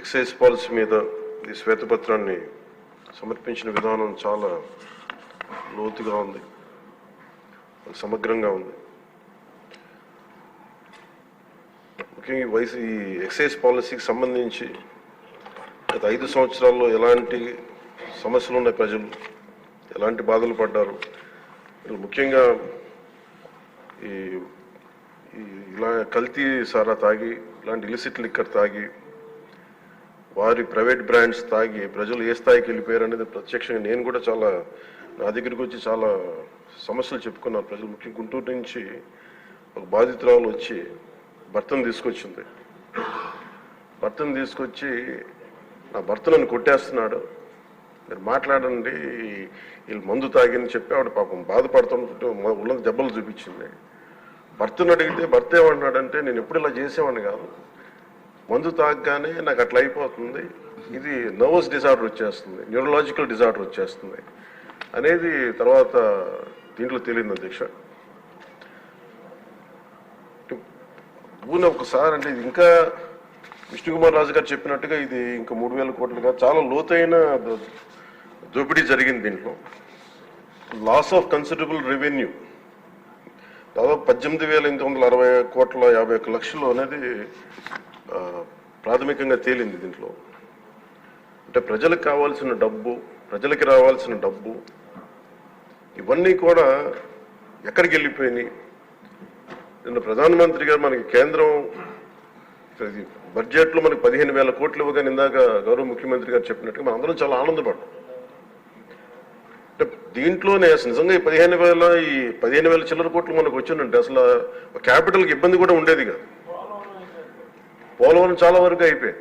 Excise policy మీద ఈ శ్వేతపత్రాన్ని సమర్పించిన విధానం చాలా లోతుగా ఉంది, సమగ్రంగా ఉంది. ముఖ్యంగా ఈ ఎక్సైజ్ పాలసీకి సంబంధించి గత 5 సంవత్సరాల్లో ఎలాంటి సమస్యలు ఉన్నాయి, ప్రజలు ఎలాంటి బాధలు పడ్డారు, ముఖ్యంగా ఇలా కల్తీ సారా తాగి, ఇలాంటి ఇలిసిట్ లిక్కర్ తాగి, వారి ప్రైవేట్ బ్రాండ్స్ తాగి ప్రజలు ఏ స్థాయికి వెళ్ళిపోయారు అనేది ప్రత్యక్షంగా నేను కూడా చాలా నా దగ్గరికి వచ్చి చాలా సమస్యలు చెప్పుకున్నారు ప్రజలు. ముఖ్యంగా గుంటూరు నుంచి ఒక బాధితురాలు వచ్చి భర్తను తీసుకొచ్చింది. భర్తను తీసుకొచ్చి నా భర్త నన్ను కొట్టేస్తున్నాడు, మీరు మాట్లాడండి, వీళ్ళు మందు తాగిని చెప్పి ఆవిడ పాపం బాధపడుతుంటే ఉళ్ళ దెబ్బలు చూపించింది. భర్తను అడిగితే భర్త ఏమన్నాడంటే, నేను ఎప్పుడు ఇలా చేసేవాడిని కాదు, మందు తాగగానే నాకు అట్లా అయిపోతుంది, ఇది నర్వస్ డిజార్డర్ వచ్చేస్తుంది, న్యూరలాజికల్ డిజార్డర్ వచ్చేస్తుంది అనేది తర్వాత దీంట్లో తేలింది అధ్యక్ష. పూర్ణ ఒకసారి అంటే ఇది ఇంకా విష్ణుకుమార్ రాజు గారు చెప్పినట్టుగా ఇది ఇంకా 3,000 కోట్లుగా చాలా లోతైన దోపిడీ జరిగింది. దీంట్లో లాస్ ఆఫ్ కన్సిడరబుల్ రెవెన్యూ దాదాపు 18,860 కోట్ల 51 లక్షలు అనేది ప్రాథమికంగా తేలింది. దీంట్లో అంటే ప్రజలకు కావాల్సిన డబ్బు, ప్రజలకి రావాల్సిన డబ్బు ఇవన్నీ కూడా ఎక్కడికి వెళ్ళిపోయినాయి. నిన్న ప్రధానమంత్రి గారు మనకి కేంద్రం బడ్జెట్లో మనకి 15,000 కోట్లు ఇవ్వగానే ఇందాక గౌరవ ముఖ్యమంత్రి గారు చెప్పినట్టుగా మనం అందరం చాలా ఆనందపడ్డాం. అంటే దీంట్లోనే నిజంగా ఈ 15,000 చిల్లర కోట్లు మనకు వచ్చిందంటే అసలు క్యాపిటల్కి ఇబ్బంది కూడా ఉండేది కాదు. పోలవరం చాలా వరకు అయిపోయాయి.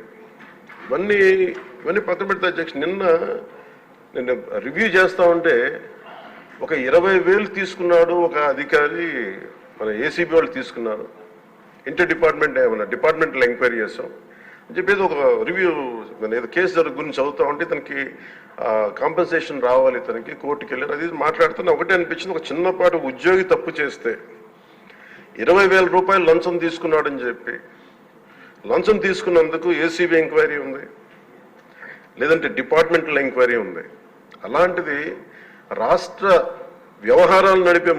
ఇవన్నీ పక్కన పెడితే అధ్యక్ష, నిన్న రివ్యూ చేస్తా ఉంటే ఒక 20,000 తీసుకున్నాడు ఒక అధికారి, మన ఏసీబీ వాళ్ళు తీసుకున్నారు, ఇంటర్ డిపార్ట్మెంట్ ఏమన్నా డిపార్ట్మెంటల్ ఎంక్వైరీ చేస్తాం అని చెప్పేసి ఒక రివ్యూ ఏదో కేసు గురించి చదువుతా ఉంటే తనకి కాంపెన్సేషన్ రావాలి, తనకి కోర్టుకి వెళ్ళారు. అది మాట్లాడుతున్నా ఒకటే అనిపించింది, ఒక చిన్నపాటి ఉద్యోగి తప్పు చేస్తే 20,000 రూపాయలు లంచం తీసుకున్నాడని చెప్పి లంచం తీసుకున్నందుకు ఏసీబీ ఎంక్వైరీ ఉంది, లేదంటే డిపార్ట్మెంటల్ ఎంక్వైరీ ఉంది. అలాంటిది రాష్ట్ర వ్యవహారాలు నడిపే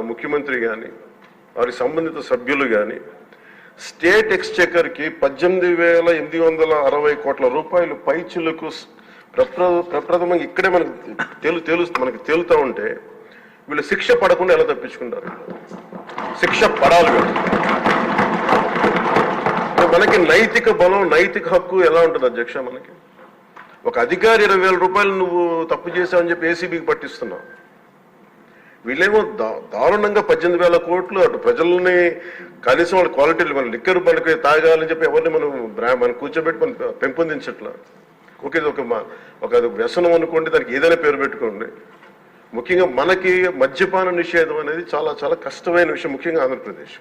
ముఖ్యమంత్రి కానీ వారి సంబంధిత సభ్యులు కానీ స్టేట్ ఎక్స్చెకర్కి 18,860 కోట్ల రూపాయలు పైచిలకు ప్రప్రథమంగా ఇక్కడే మనకి తేలుతూ ఉంటే వీళ్ళు శిక్ష పడకుండా ఎలా తప్పించుకుంటారు? శిక్ష పడాలి. మనకి నైతిక బలం, నైతిక హక్కు ఎలా ఉంటుంది అధ్యక్ష? మనకి ఒక అధికారి 20,000 రూపాయలు నువ్వు తప్పు చేసావని చెప్పి ఏసీబీకి పట్టిస్తున్నావు. వీళ్ళేమో దారుణంగా 18,000 కోట్లు అటు ప్రజల్ని కనీసం వాళ్ళ క్వాలిటీలు మన లిక్కర్ మనకి తాగాలని చెప్పి ఎవరిని మనం కూర్చోబెట్టి మనం పెంపొందించట్లా. ఓకే, ఒక వ్యసనం అనుకోండి, దానికి ఏదైనా పేరు పెట్టుకోండి. ముఖ్యంగా మనకి మద్యపాన నిషేధం అనేది చాలా చాలా కష్టమైన విషయం, ముఖ్యంగా ఆంధ్రప్రదేశ్.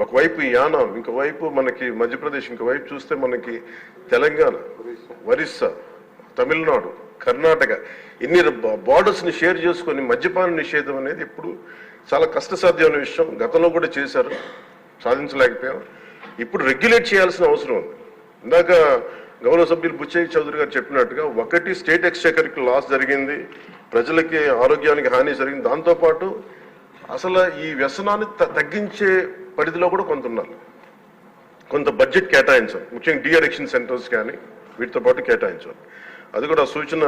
ఒకవైపు యానాం, ఇంకోవైపు మనకి మధ్యప్రదేశ్, ఇంకోవైపు చూస్తే మనకి తెలంగాణ, ఒరిస్సా, తమిళనాడు, కర్ణాటక, ఇన్ని బార్డర్స్ని షేర్ చేసుకొని మద్యపాన నిషేధం అనేది ఇప్పుడు చాలా కష్టసాధ్యమైన విషయం. గతంలో కూడా చేశారు, సాధించలేకపోయాం. ఇప్పుడు రెగ్యులేట్ చేయాల్సిన అవసరం ఉంది. ఇందాక గౌరవ సభ్యులు బుచ్చయ్య చౌదరి గారు చెప్పినట్టుగా ఒకటి స్టేట్ ఎక్స్చెకర్కి లాస్ జరిగింది, ప్రజలకి ఆరోగ్యానికి హాని జరిగింది. దాంతోపాటు అసలు ఈ వ్యసనాన్ని తగ్గించే పరిధిలో కూడా కొంత ఉండాలి, కొంత బడ్జెట్ కేటాయించాలి. ముఖ్యంగా డీ అడిక్షన్ సెంటర్స్ కానీ వీటితో పాటు కేటాయించాలి. అది కూడా సూచన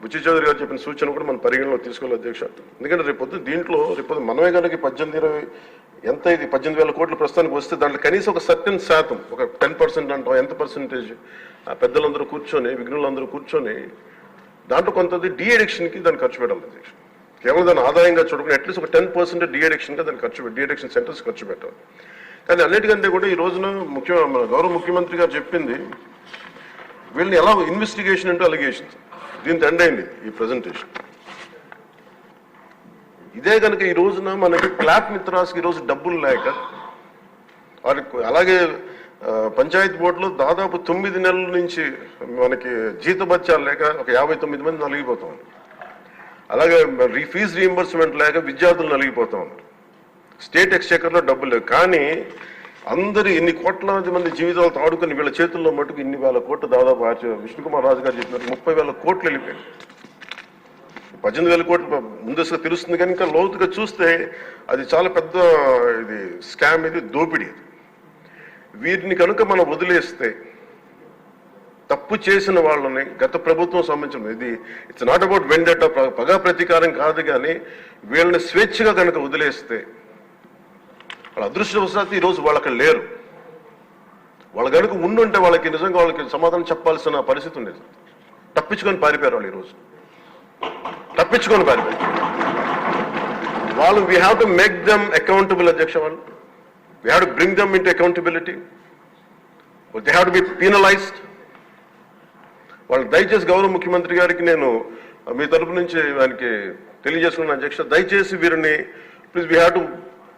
బుచ్చయ్య చౌదరి గారు చెప్పిన సూచన కూడా మనం పరిగణలో తీసుకోవాలి అధ్యక్ష. ఎందుకంటే రేపొద్దు మనమే కనుక 18,000 కోట్లు ప్రస్తుతానికి వస్తే దాంట్లో కనీసం ఒక సర్టెన్ శాతం, ఒక 10% అంటాం, ఎంత పర్సెంటేజ్ పెద్దలందరూ కూర్చొని, విఘ్నులందరూ కూర్చొని దాంట్లో కొంత డీ అడిక్షన్కి దాన్ని ఖర్చు పెట్టాలి అధ్యక్ష. కేవలం దాన్ని ఆదాయంగా చూడకుండా అట్లీస్ట్ ఒక 10% డీ అడిక్షన్గా దాన్ని డీ అడిక్షన్ సెంటర్స్ ఖర్చు పెట్టాలి. కానీ అన్నిటికంటే కూడా ఈ రోజున మన గౌరవ ముఖ్యమంత్రి గారు చెప్పింది, వీళ్ళని ఎలా ఇన్వెస్టిగేషన్ అంటే అలిగేషన్స్, దీంతో ఎండ్ అయింది ఈ ప్రజెంటేషన్. ఇదే కనుక ఈ రోజున మనకి క్లాప్ మిత్రాస్కి ఈరోజు డబ్బులు లేక, వారికి అలాగే పంచాయతీ బోర్డులో దాదాపు 9 నెలల నుంచి మనకి జీతభత్యాలు లేక ఒక 59 మంది నలిగిపోతా ఉన్నారు. అలాగే ఫీజు రీయింబర్స్మెంట్ లేక విద్యార్థులు నలిగిపోతా ఉన్నారు. స్టేట్ ఎక్స్చెకర్లో డబ్బులు లేవు. కానీ అందరి ఇన్ని కోట్లాది మంది జీవితాలతో ఆడుకుని వీళ్ళ చేతుల్లో మటుకు ఇన్ని వేల కోట్లు దాదాపు విష్ణుకుమార్ రాజు గారు చెప్పినట్టు 30,000 కోట్లు వెళ్ళిపోయాయి. 18,000 కోట్లు ముందస్తుగా తెలుస్తుంది కానీ ఇంకా లోతుగా చూస్తే అది చాలా పెద్ద ఇది స్కామ్, ఇది దోపిడీ. వీటిని కనుక మనం వదిలేస్తే తప్పు చేసిన వాళ్ళని గత ప్రభుత్వం సంబంధించిన ఇది ఇట్స్ నాట్ అబౌట్ వెండట పగా ప్రతీకారం కాదు, కానీ వీళ్ళని స్వేచ్ఛగా కనుక వదిలేస్తే వాళ్ళ అదృష్టవశాత్తు ఈరోజు వాళ్ళు అక్కడ లేరు. వాళ్ళు కనుక ఉండుంటే వాళ్ళకి నిజంగా వాళ్ళకి సమాధానం చెప్పాల్సిన పరిస్థితి ఉండేది. తప్పించుకొని పారిపోయారు వాళ్ళు ఈరోజు, తప్పించుకొని పారిపోయారు వాళ్ళు. We have to make them accountable అధ్యక్ష. వాళ్ళు we have to bring them into accountability. They have to be penalised. వాళ్ళు దయచేసి గౌరవ ముఖ్యమంత్రి గారికి నేను మీ తరపు నుంచి ఆయనకి తెలియజేసుకున్నాను అధ్యక్ష, దయచేసి వీరిని please we have to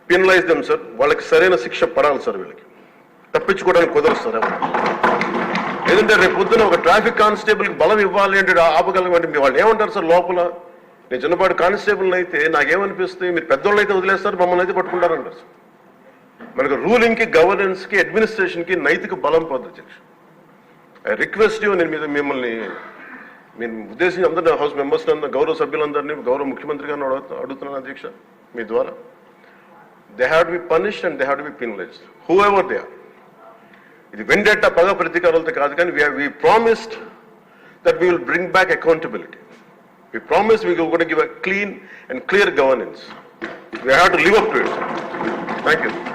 penalise them sir. వాళ్ళకి సరైన శిక్ష పడాలి సార్. వీళ్ళకి తప్పించుకోవడానికి కుదరదు సార్. ఏదంటే రేపు పొద్దున ఒక ట్రాఫిక్ కానిస్టేబుల్కి బలం ఇవ్వాలి అంటే ఆపగలమంటే వాళ్ళు ఏమంటారు సార్ లోపల? నేను చిన్నపాటి కానిస్టేబుల్ని అయితే నాకేమనిపిస్తుంది, మీరు పెద్దోళ్ళు అయితే వదిలేస్తారు, మమ్మల్ని అయితే పట్టుకుంటారంటారు సార్. మనకు రూలింగ్కి, గవర్నెన్స్కి, అడ్మినిస్ట్రేషన్కి నైతిక బలం పోదు అధ్యక్ష. ఐ రిక్వెస్ట్ యూ, నేను మిమ్మల్ని నేను ఉద్దేశించి అందరినీ హౌస్ మెంబర్స్ గౌరవ సభ్యులందరినీ గౌరవ ముఖ్యమంత్రి గారిని అడుగుతున్నాను అధ్యక్ష మీ ద్వారా. They have to be punished and they have to be penalised whoever they are. ఇది వెండేటా పగ ప్రతీకారాలతో కాదు, కానీ we promised that we will bring back accountability. We promised we were going to give a clean and clear governance. We have to live up to it. Thank you.